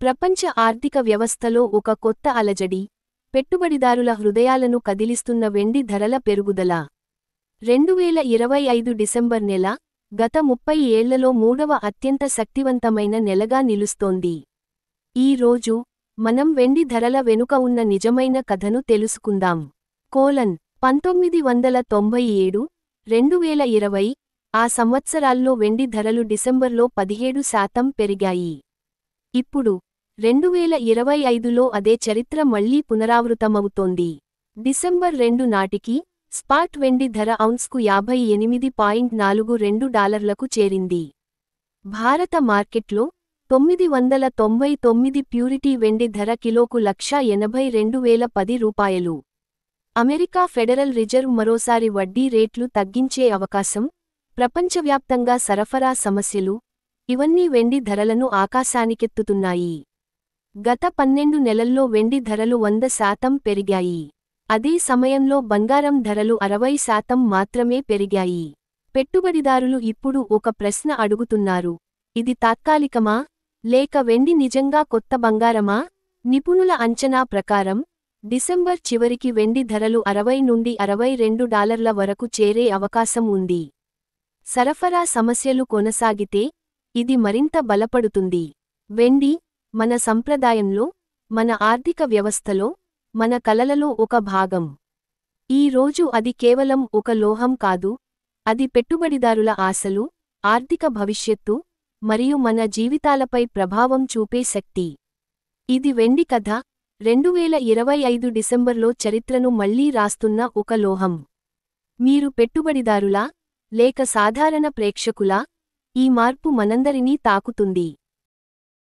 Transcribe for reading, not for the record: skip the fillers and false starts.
ప్రపంచ ఆర్థిక వ్యవస్థలో ఒక కొత్త అలజడి, పెట్టుబడిదారుల హృదయాలను కదిలిస్తున్న వెండి ధరల పెరుగుదల. 2025 డిసెంబర్ నెల, గత 30 ఏళ్లలో మూడవ అత్యంత శక్తివంతమైన నెలగా నిలుస్తోంది. ఈ రోజు, మనం వెండి ధరల వెనుక ఉన్న నిజమైన కథను తెలుసుకుందాం. 1997, 2020 ఆ సంవత్సరాల్లో వెండి ధరలు డిసెంబర్లో 17% పెరిగాయి. ఇప్పుడు 2025లో అదే చరిత్ర మళ్లీ పునరావృతమవుతోంది. డిసెంబర్ 2 నాటికి, స్పాట్ వెండి ధర ఔన్స్కు $58.42కు చేరింది. భారత మార్కెట్లో, 999 ప్యూరిటీ వెండి ధర కిలోకు $1,82,010. అమెరికా ఫెడరల్ రిజర్వ్ మరోసారి వడ్డీ రేట్లు తగ్గించే అవకాశం, ప్రపంచవ్యాప్తంగా సరఫరా సమస్యలు, ఇవన్నీ వెండి ధరలను ఆకాశానికెత్తుతున్నాయి. గత 12 నెలల్లో వెండి ధరలు 100% పెరిగాయి. అదే సమయంలో బంగారం ధరలు 60% మాత్రమే పెరిగాయి. పెట్టుబడిదారులు ఇప్పుడు ఒక ప్రశ్న అడుగుతున్నారు: ఇది తాత్కాలికమా? లేక వెండి నిజంగా కొత్త బంగారమా? నిపుణుల అంచనా ప్రకారం, డిసెంబర్ చివరికి వెండి ధరలు $60 నుండి $62 వరకు చేరే అవకాశం ఉంది. సరఫరా సమస్యలు కొనసాగితే, ఇది మరింత బలపడుతుంది. వెండి, మన సంప్రదాయంలో, మన ఆర్థిక వ్యవస్థలో, మన కలలలో ఒక భాగం. ఈ రోజు అది కేవలం ఒక లోహం కాదు, అది పెట్టుబడిదారుల ఆశలు, ఆర్థిక భవిష్యత్తు, మరియు మన జీవితాలపై ప్రభావం చూపే శక్తి. ఇది వెండి కథ, 2025 డిసెంబర్లో చరిత్రను మళ్లీ రాస్తున్న ఒక లోహం. మీరు పెట్టుబడిదారులా? లేక సాధారణ ప్రేక్షకులా? ఈ మార్పు మనందరినీ తాకుతుంది.